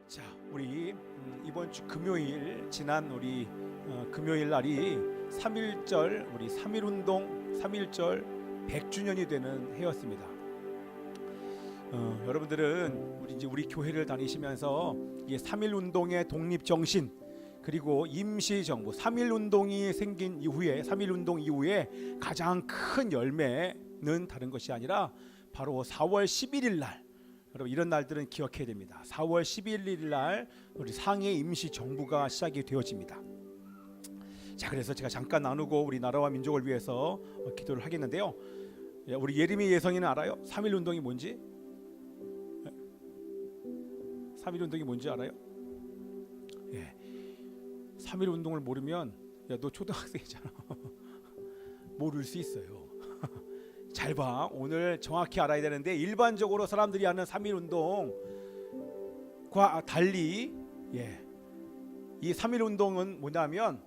자, 우리 이번 주 금요일 지난 우리 금요일 날이 3.1절 우리 3.1운동 3.1절 100주년이 되는 해였습니다. 여러분들은 우리 교회를 다니시면서 이 3.1운동의 독립 정신 그리고 임시정부 3.1운동이 생긴 이후에 3.1운동 이후에 가장 큰 열매는 다른 것이 아니라 바로 4월 11일 날 여러분 이런 날들은 기억해야 됩니다. 4월 11일 날 우리 상해 임시 정부가 시작이 되어집니다. 자, 그래서 제가 잠깐 나누고 우리 나라와 민족을 위해서 기도를 하겠는데요. 우리 예림이 예성이는 알아요? 3.1 운동이 뭔지? 3.1 운동이 뭔지 알아요? 예. 3.1 운동을 모르면 야, 너 초등학생이잖아. 모를 수 있어요. 잘 봐. 오늘 정확히 알아야 되는데 일반적으로 사람들이 하는 3.1 운동과 달리 이 3.1 운동은 뭐냐면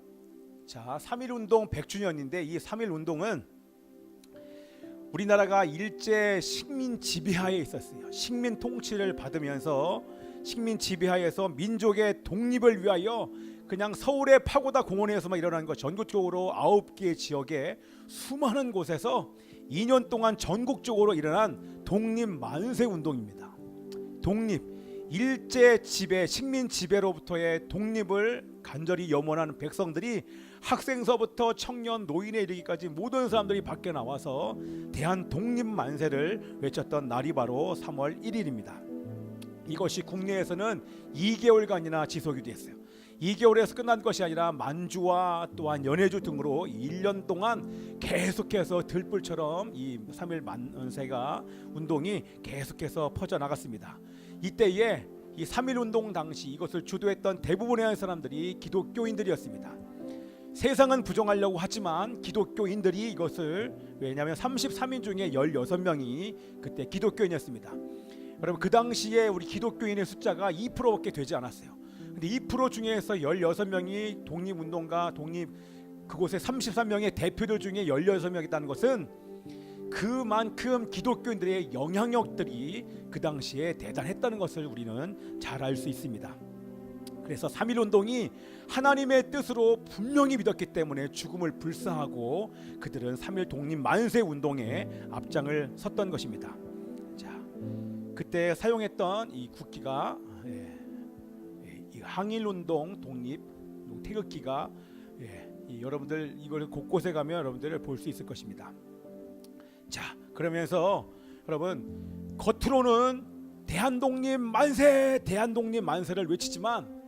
자, 3.1 운동 100주년인데 이 3.1 운동은 우리나라가 일제 식민 지배하에 있었어요. 식민 통치를 받으면서 식민 지배하에서 민족의 독립을 위하여 그냥 서울의 파고다 공원에서만 일어나는 것 전국적으로 9개 지역에 수많은 곳에서 2년 동안 전국적으로 일어난 독립 만세 운동입니다. 독립, 일제 지배, 식민 지배로부터의 독립을 간절히 염원하는 백성들이 학생서부터 청년, 노인에 이르기까지 모든 사람들이 밖에 나와서 대한 독립 만세를 외쳤던 날이 바로 3월 1일입니다. 이것이 국내에서는 2개월간이나 지속이 됐어요. 2개월에서 끝난 것이 아니라 만주와 또한 연해주 등으로 1년 동안 계속해서 들불처럼 이 3.1 만세가 운동이 계속해서 퍼져나갔습니다. 이때에 이 3.1 운동 당시 이것을 주도했던 대부분의 사람들이 기독교인들이었습니다. 세상은 부정하려고 하지만 기독교인들이 이것을 왜냐하면 33인 중에 16명이 그때 기독교인이었습니다. 여러분 그 당시에 우리 기독교인의 숫자가 2%밖에 되지 않았어요. 근데 2% 중에서 16명이 독립운동가 그곳에 33명의 대표들 중에 16명이 있다는 것은 그만큼 기독교인들의 영향력들이 그 당시에 대단했다는 것을 우리는 잘 알 수 있습니다. 그래서 3.1 운동이 하나님의 뜻으로 분명히 믿었기 때문에 죽음을 불사하고 그들은 3.1 독립 만세 운동에 앞장을 섰던 것입니다. 자, 그때 사용했던 이 국기가 항일운동 독립 태극기가 여러분들 이걸 곳곳에 가면 여러분들을 볼 수 있을 것입니다. 자, 그러면서 여러분 겉으로는 대한독립 만세, 대한독립 만세를 외치지만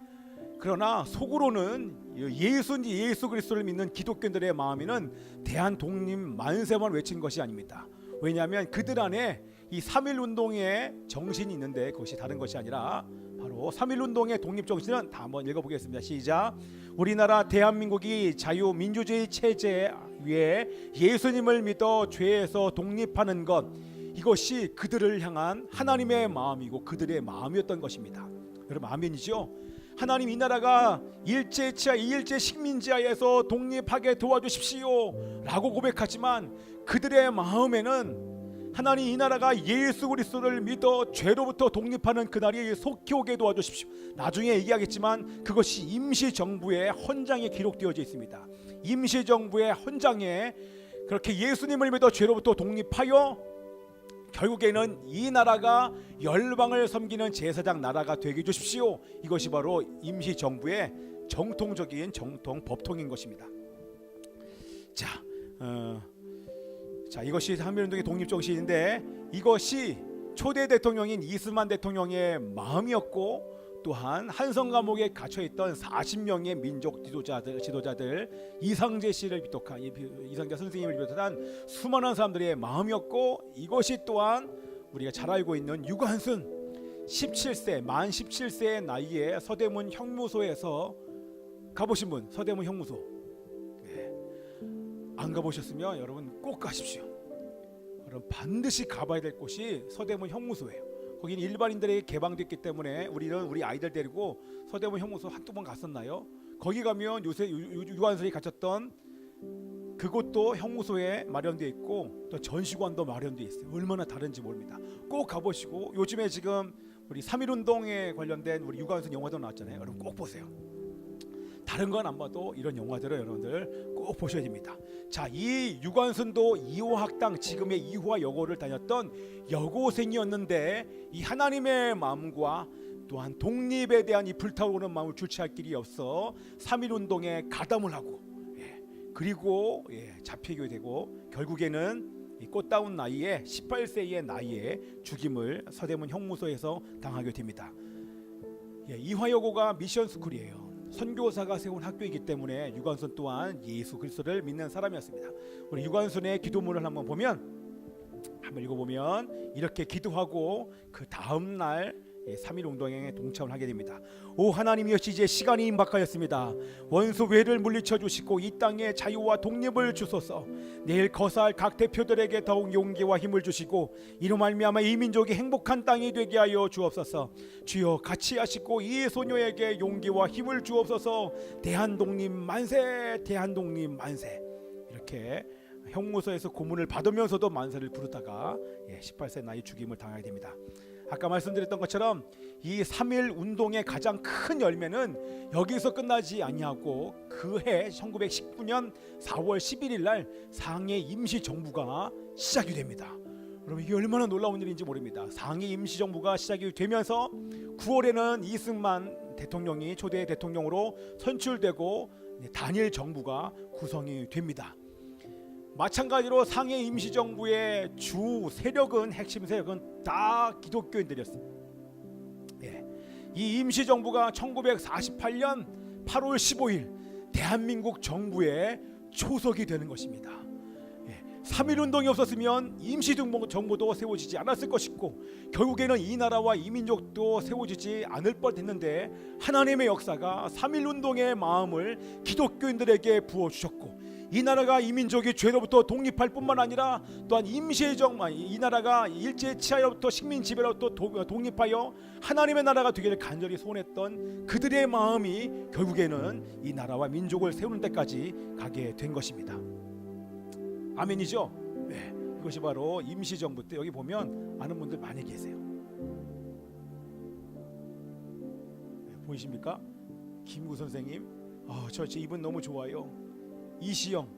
그러나 속으로는 예수 그리스도를 믿는 기독교인들의 마음에는 대한독립 만세만 외친 것이 아닙니다. 왜냐하면 그들 안에 이 3.1 운동의 정신이 있는데 그것이 다른 것이 아니라 바로 3.1 운동의 독립 정신은 다 한번 읽어보겠습니다. 시작. 우리나라 대한민국이 자유민주주의 체제 위에 예수님을 믿어 죄에서 독립하는 것 이것이 그들을 향한 하나님의 마음이고 그들의 마음이었던 것입니다. 여러분 아멘이죠? 하나님 이 나라가 일제 식민지하에서 독립하게 도와주십시오 라고 고백하지만 그들의 마음에는 하나님 이 나라가 예수 그리스도를 믿어 죄로부터 독립하는 그날이 속히 오게 도와주십시오. 나중에 얘기하겠지만 그것이 임시정부의 헌장에 기록되어져 있습니다. 임시정부의 헌장에 그렇게 예수님을 믿어 죄로부터 독립하여 결국에는 이 나라가 열방을 섬기는 제사장 나라가 되게 해주십시오. 이것이 바로 임시정부의 정통적인 정통 법통인 것입니다. 자, 이것이 3.1 운동의 독립정신인데 이것이 초대 대통령인 이스만 대통령의 마음이었고 또한 한성 감옥에 갇혀있던 40명의 민족 지도자들 이상재 씨를 비롯한 이상재 선생님을 비롯한 수많은 사람들의 마음이었고 이것이 또한 우리가 잘 알고 있는 유관순 17세 만 17세의 나이에 서대문 형무소에서 가보신 분 서대문 형무소 안 가보셨으면 여러분 꼭 가십시오. 여러분 반드시 가봐야 될 곳이 서대문 형무소예요. 거기는 일반인들에게 개방됐기 때문에 우리는 우리 아이들 데리고 서대문 형무소 한두 번 갔었나요? 거기 가면 요새 유관순이 갇혔던 그곳도 형무소에 마련되어 있고 또 전시관도 마련되어 있어요. 얼마나 다른지 모릅니다. 꼭 가보시고 요즘에 지금 우리 3.1운동에 관련된 우리 유관순 영화도 나왔잖아요. 여러분 꼭 보세요. 다른 건 안 봐도 이런 영화들을 여러분들 꼭 보셔야 됩니다. 자, 이 유관순도 이호학당, 지금의 이호와 여고를 다녔던 여고생이었는데 이 하나님의 마음과 또한 독립에 대한 이 불타오르는 마음을 주체할 길이 없어 3.1운동에 가담을 하고 그리고 잡히게 되고 결국에는 이 꽃다운 나이에 18세의 나이에 죽임을 서대문 형무소에서 당하게 됩니다. 이화여고가 미션 스쿨이에요. 선교사가 세운 학교이기 때문에 유관순 또한 예수 그리스도를 믿는 사람이었습니다. 우리 유관순의 기도문을 한번 읽어보면 이렇게 기도하고 그 다음 날 3.1운동에 동참을 하게 됩니다. 오 하나님이여, 이제 시간이 임박하였습니다. 원수 외를 물리쳐 주시고 이 땅에 자유와 독립을 주소서. 내일 거사할 각 대표들에게 더욱 용기와 힘을 주시고 이로 말미암아 이 민족이 행복한 땅이 되게 하여 주옵소서. 주여 같이 하시고 이 소녀에게 용기와 힘을 주옵소서. 대한독립 만세, 대한독립 만세. 이렇게 형무소에서 고문을 받으면서도 만세를 부르다가 18세 나이 죽임을 당하게 됩니다. 아까 말씀드렸던 것처럼 이 3.1운동의 가장 큰 열매는 여기서 끝나지 아니하고 그해 1919년 4월 11일 날 상해 임시정부가 시작이 됩니다. 여러분 이게 얼마나 놀라운 일인지 모릅니다. 상해 임시정부가 시작이 되면서 9월에는 이승만 대통령이 초대 대통령으로 선출되고 단일 정부가 구성이 됩니다. 마찬가지로 상해 임시정부의 주 세력은, 핵심 세력은 다 기독교인들이었습니다. 이 임시정부가 1948년 8월 15일 대한민국 정부에 초석이 되는 것입니다. 3.1운동이 없었으면 임시정부도 세워지지 않았을 것이고 결국에는 이 나라와 이 민족도 세워지지 않을 뻔했는데 하나님의 역사가 3.1운동의 마음을 기독교인들에게 부어주셨고 이 나라가 이 민족이 죄로부터 독립할 뿐만 아니라 또한 이 나라가 일제 치하로부터 식민 지배로부터 독립하여 하나님의 나라가 되기를 간절히 소원했던 그들의 마음이 결국에는 이 나라와 민족을 세우는 데까지 가게 된 것입니다. 아멘이죠? 이것이 바로 임시정부 때 여기 보면 아는 분들 많이 계세요. 보이십니까? 김구 선생님, 저 이분 너무 좋아요. 이시영,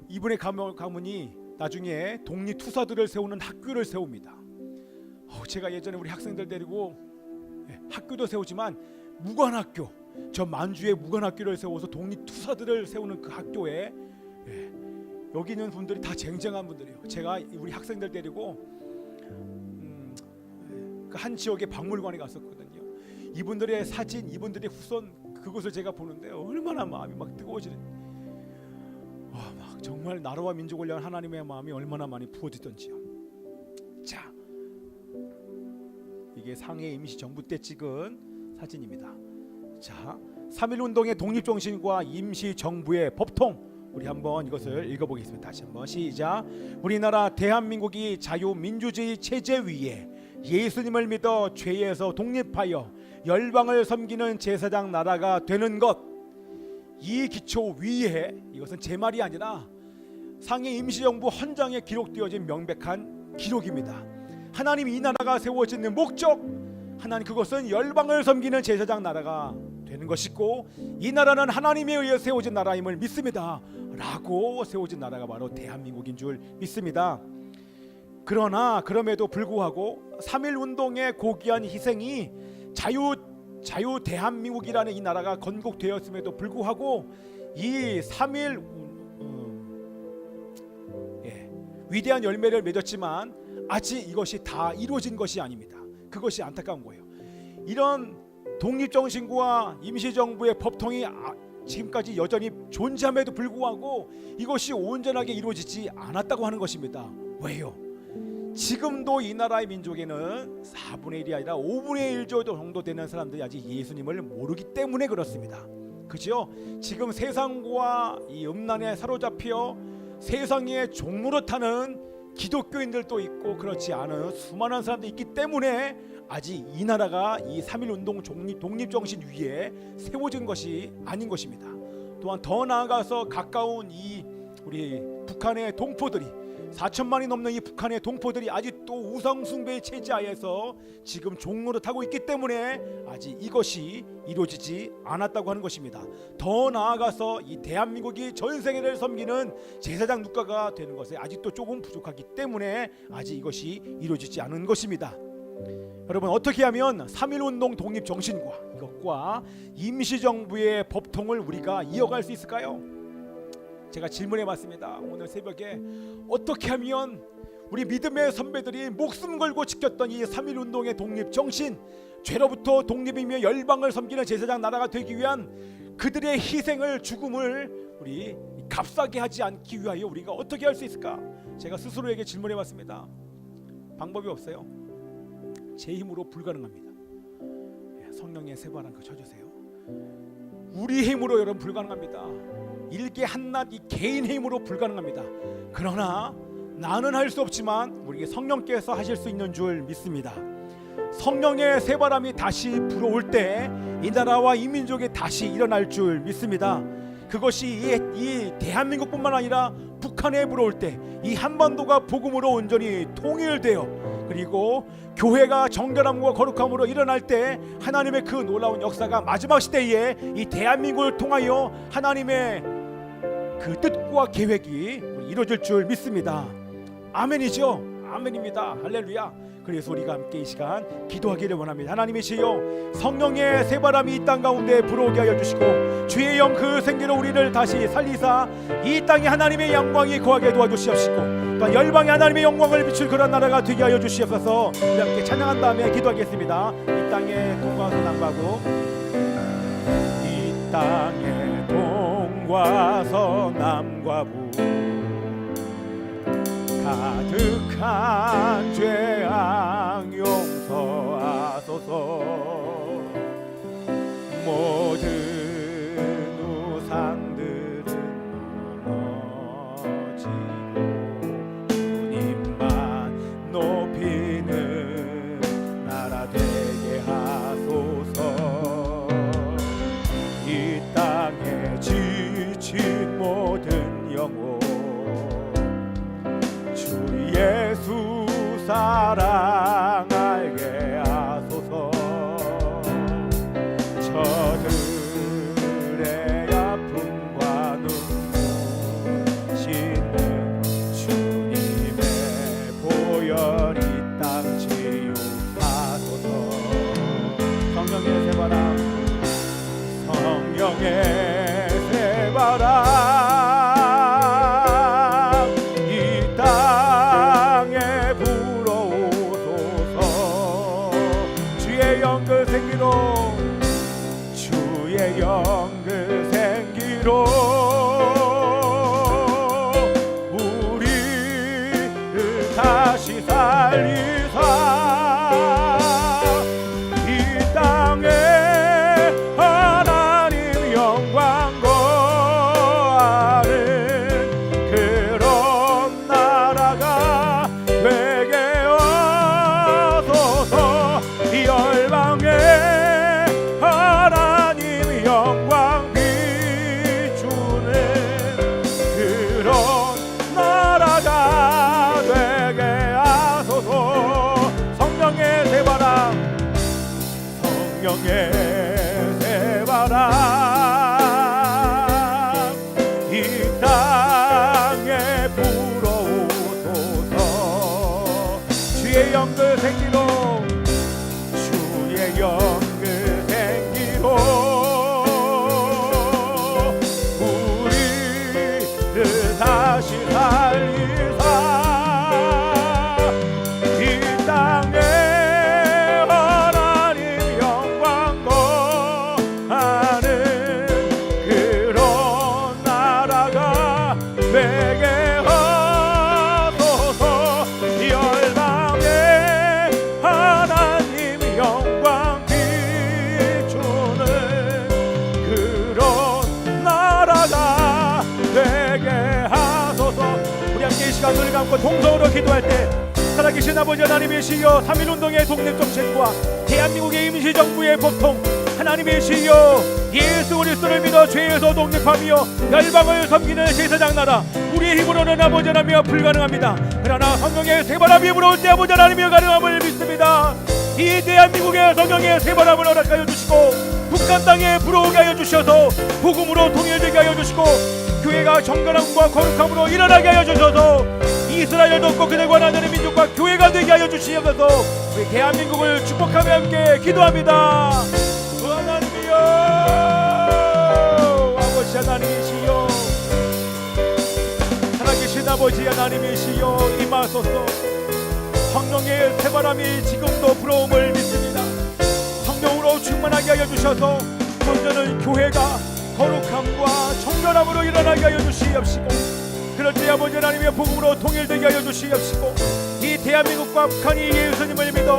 이분의 가문이 나중에 독립투사들을 세우는 학교를 세웁니다. 제가 예전에 우리 학생들 데리고 학교도 세우지만 무관학교, 저 만주에 무관학교를 세워서 독립투사들을 세우는 그 학교에 여기 있는 분들이 다 쟁쟁한 분들이에요. 제가 우리 학생들 데리고 그 한 지역의 박물관에 갔었거든요. 이분들의 사진, 이분들의 후손, 그것을 제가 보는데 얼마나 마음이 막 뜨거워지는, 막 정말 나라와 민족을 위한 하나님의 마음이 얼마나 많이 부어지던지요. 자, 이게 상해 임시정부 때 찍은 사진입니다. 자, 3.1운동의 독립정신과 임시정부의 법통, 우리 한번 이것을 읽어보겠습니다. 다시 한번 시작. 우리나라 대한민국이 자유민주주의 체제 위에 예수님을 믿어 죄에서 독립하여 열방을 섬기는 제사장 나라가 되는 것, 이 기초 위에, 이것은 제 말이 아니라 상해 임시정부 헌장에 기록되어진 명백한 기록입니다. 하나님 이 나라가 세워지는 목적, 하나님 그것은 열방을 섬기는 제사장 나라가 되는 것이고 이 나라는 하나님에 의해 세워진 나라임을 믿습니다 라고 세워진 나라가 바로 대한민국인 줄 믿습니다. 그러나 그럼에도 불구하고 3.1운동의 고귀한 희생이 자유 대한민국이라는 이 나라가 건국되었음에도 불구하고 이 3.1 위대한 열매를 맺었지만 아직 이것이 다 이루어진 것이 아닙니다. 그것이 안타까운 거예요. 이런 독립정신과 임시정부의 법통이 지금까지 여전히 존재함에도 불구하고 이것이 온전하게 이루어지지 않았다고 하는 것입니다. 왜요? 지금도 이 나라의 민족에는 4분의 1이 아니라 5분의 1 정도 되는 사람들이 아직 예수님을 모르기 때문에 그렇습니다. 그죠? 지금 세상과 이 음란에 사로잡혀 세상의 종노릇하는 기독교인들도 있고 그렇지 않은 수많은 사람들이 있기 때문에 아직 이 나라가 이 3.1운동 독립정신 위에 세워진 것이 아닌 것입니다. 또한 더 나아가서 가까운 이 우리 북한의 동포들이 4천만이 넘는 이 북한의 동포들이 아직도 우상숭배의 체제하에서 지금 종로를 타고 있기 때문에 아직 이것이 이루어지지 않았다고 하는 것입니다. 더 나아가서 이 대한민국이 전 세계를 섬기는 제사장 국가가 되는 것에 아직도 조금 부족하기 때문에 아직 이것이 이루어지지 않은 것입니다. 여러분, 어떻게 하면 3.1운동 독립정신과 이것과 임시정부의 법통을 우리가 이어갈 수 있을까요? 제가 질문해봤습니다. 오늘 새벽에 어떻게 하면 우리 믿음의 선배들이 목숨 걸고 지켰던 이 3.1운동의 독립정신, 죄로부터 독립이며 열방을 섬기는 제사장 나라가 되기 위한 그들의 희생을, 죽음을 우리 값싸게 하지 않기 위하여 우리가 어떻게 할 수 있을까? 제가 스스로에게 질문해봤습니다. 방법이 없어요. 제 힘으로 불가능합니다. 성령의 세바람 쳐주세요. 우리 힘으로 여러분 불가능합니다. 일개 한낱 이 개인 힘으로 불가능합니다. 그러나 나는 할 수 없지만 우리 성령께서 하실 수 있는 줄 믿습니다. 성령의 새바람이 다시 불어올 때 이 나라와 이 민족이 다시 일어날 줄 믿습니다. 그것이 이 대한민국뿐만 아니라 북한에 불어올 때 이 한반도가 복음으로 온전히 통일되어 그리고 교회가 정결함과 거룩함으로 일어날 때 하나님의 그 놀라운 역사가 마지막 시대에 이 대한민국을 통하여 하나님의 그 뜻과 계획이 이루어질 줄 믿습니다. 아멘이죠? 아멘입니다. 할렐루야. 그래서 우리가 함께 이 시간 기도하기를 원합니다. 하나님이시여, 성령의 새바람이 이 땅 가운데 불어오게 하여 주시고 주의 영 그 생기로 우리를 다시 살리사 이 땅에 하나님의 영광이 거하게 도와주시옵시고 또 열방에 하나님의 영광을 비출 그런 나라가 되게 하여 주시옵소서. 우리 함께 찬양한 다음에 기도하겠습니다. 이 땅에 동과 서남과고 이 땅에 동과 서남과 부 가득한 죄악 용서하소서. 모든 우상들은 무너지고 주님만 높이는 나라 되게 하소서. 이 땅에 지친 모든 영혼 예수 사랑 알게 하소서. 저들의 아픔과 눈물 씻는 주님의 보혈 이 땅 치유하소서. 성령의 새바람, 성령의 새바람 주의 영 그 생기로 우리를 다시 살리사 이 땅에 하나님 영광 거하는 그런 나라가 되게 하소서. 이 열방에 영광 비추는 그런 나라가 되게 하소서. 성령의 새바람, 성령의 새바람 이 땅에 불어오소서. 주의 영 그 생기로 주의 영 그 생기로 다시 살리사 이 땅에 하나님 영광 거하는 그런 나라가 되게 하소서. 이 열방에 하나님 영광 비추는 그런 나라가 되게 하소서. 우리 함께 이 시간 눈을 감고 동성으로 기도할 때 살아계신 아버지 하나님이시여, 3.1운동의 독립정신과 대한민국의 임시정부의 보통 하나님이시여, 예수 그리스도를 믿어 죄에서 독립하며 열방을 섬기는 제사장 나라, 우리의 힘으로는 아버지 하나님이여 불가능합니다. 그러나 성령의 새바람이 불어올 때 아버지 하나님이여 가능함을 믿습니다. 이 대한민국의 성령의 새바람을 허락하여 주시고 북한 땅에 불어오게 하여 주셔서 복음으로 통일되게 하여 주시고 교회가 정결함과 거룩함으로 일어나게 하여 주셔서 이스라엘을 돕고 그들과 나누는 민족과 교회가 되게 하여 주시옵소서. 우리 대한민국을 축복하며 함께 기도합니다. 하나님이여, 아버지 하나님이시여, 살아계신 아버지 하나님이시여, 임하소서. 성령의 새바람이 지금도 불어옴을 믿습니다. 성령으로 충만하게 하여 주셔서 먼저는 교회가 거룩함과 정결함으로 일어나게 하여 주시옵시고, 그럴 때 아버지 하나님의 복음으로 통일되게 하여 주시옵시고, 이 대한민국과 북한이 예수님을 믿어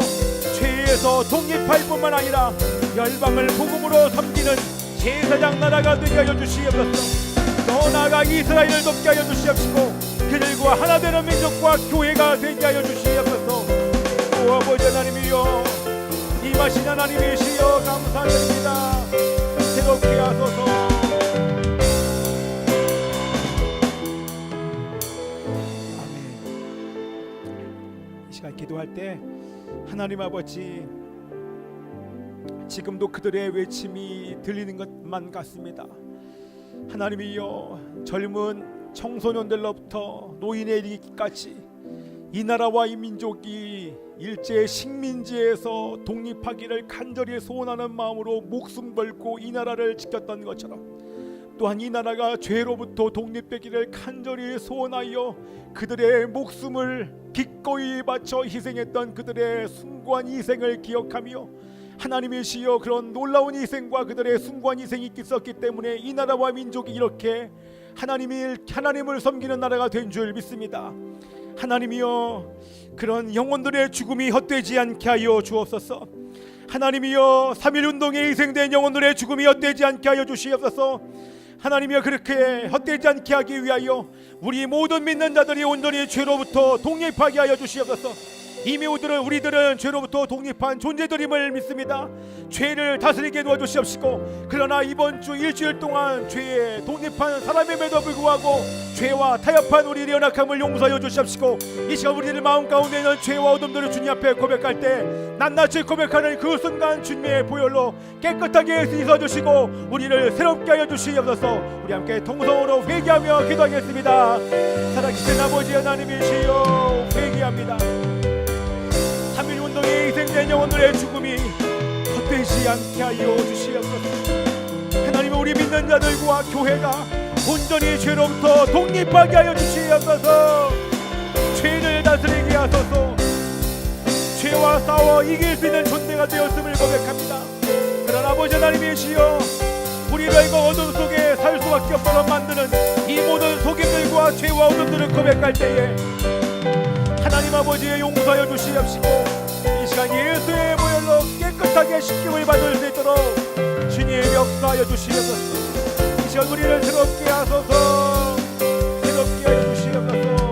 죄에서 독립할 뿐만 아니라 열방을 복음으로 섬기는 제사장 나라가 되게 하여 주시옵소서. 더 나아가 이스라엘을 돕게 하여 주시옵시고 그들과 하나 되는 민족과 교회가 되게 하여 주시옵소서. 오 아버지 하나님이여, 임하신 하나님이시여 감사드립니다. 새롭게 하소서. 아멘. 이 시간 기도할 때 하나님 아버지, 지금도 그들의 외침이 들리는 것만 같습니다. 하나님이여, 젊은 청소년들로부터 노인에 이르기까지 이 나라와 이 민족이 일제 식민지에서 독립하기를 간절히 소원하는 마음으로 목숨 걸고 이 나라를 지켰던 것처럼, 또한 이 나라가 죄로부터 독립되기를 간절히 소원하여 그들의 목숨을 기꺼이 바쳐 희생했던 그들의 숭고한 희생을 기억하며, 하나님이시여, 그런 놀라운 희생과 그들의 숭고한 희생이 있었기 때문에 이 나라와 민족이 이렇게 하나님을 섬기는 나라가 된 줄 믿습니다. 하나님이여, 그런 영혼들의 죽음이 헛되지 않게 하여 주옵소서. 하나님이여, 3.1운동에 희생된 영혼들의 죽음이 헛되지 않게 하여 주시옵소서. 하나님이여, 그렇게 헛되지 않게 하기 위하여 우리 모든 믿는 자들이 온전히 죄로부터 독립하게 하여 주시옵소서. 이미 우리들은 죄로부터 독립한 존재들임을 믿습니다. 죄를 다스리게 도와주시옵시고, 그러나 이번 주 일주일 동안 죄에 독립한 사람임에도 불구하고 죄와 타협한 우리의 연약함을 용서하여 주시옵시고, 이 시간 우리들 마음 가운데 있는 죄와 어둠들을 주님 앞에 고백할 때 낱낱이 고백하는 그 순간 주님의 보혈로 깨끗하게 씻어주시고 우리를 새롭게 하여 주시옵소서. 우리 함께 통성으로 회개하며 기도하겠습니다. 살아계신 아버지 하나님이시여, 회개합니다. 3.1운동에 희생된 영혼들의 죽음이 헛되지 않게 하여 주시옵소서. 하나님은 우리 믿는 자들과 교회가 온전히 죄로부터 독립하게 하여 주시옵소서. 죄를 다스리게 하소서. 죄와 싸워 이길 수 있는 존재가 되었음을 고백합니다. 그러나 아버지 하나님이시여, 우리가 이거 어둠 속에 살 수밖에 없도록 만드는 이 모든 속임들과 죄와 어둠들을 고백할 때에 하나님 아버지의 용서하여 주시옵시고, 이 시간 예수의 보혈로 깨끗하게 씻김을 받을 수 있도록 주님 역사하여 주시옵소서. 이 시간 우리를 새롭게 하소서. 새롭게 하여 주시옵소서.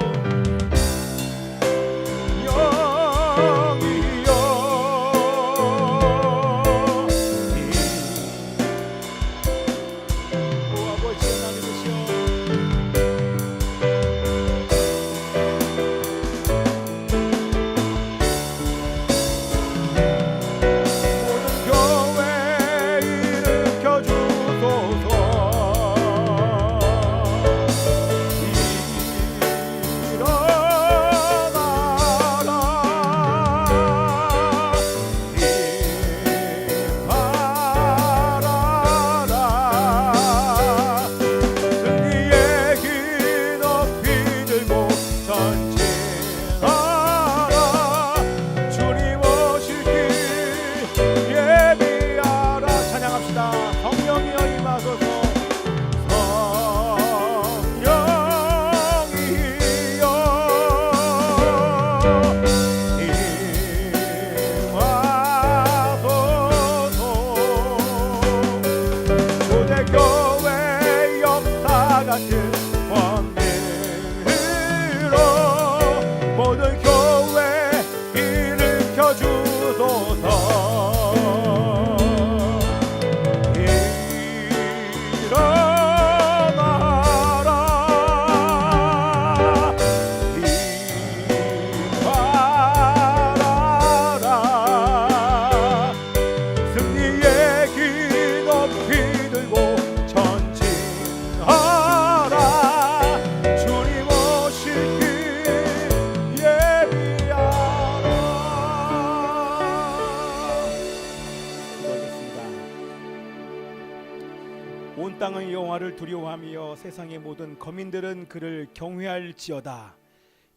온 땅은 여호와를 두려워하며 세상의 모든 거민들은 그를 경외할지어다.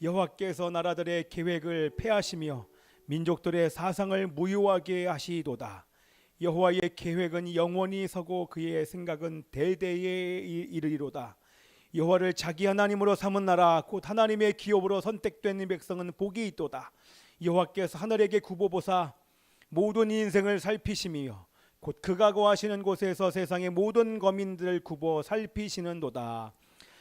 여호와께서 나라들의 계획을 폐하시며 민족들의 사상을 무효하게 하시도다. 여호와의 계획은 영원히 서고 그의 생각은 대대에 이르리로다. 여호와를 자기 하나님으로 삼은 나라 곧 하나님의 기업으로 선택된 백성은 복이 있도다. 여호와께서 하늘에게 굽어보사 모든 인생을 살피시며 곧 그가 거하시는 곳에서 세상의 모든 거민들을 굽어 살피시는도다.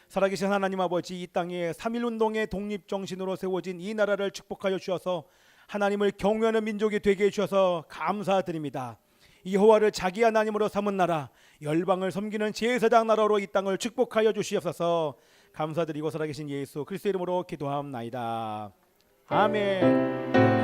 살아계신 하나님 아버지, 이 땅에 3.1운동의 독립정신으로 세워진 이 나라를 축복하여 주셔서 하나님을 경외하는 민족이 되게 해주셔서 감사드립니다. 여호와를 자기 하나님으로 삼은 나라, 열방을 섬기는 제사장 나라로 이 땅을 축복하여 주시옵소서. 감사드리고 살아계신 예수 그리스도 이름으로 기도하옵나이다. 아멘.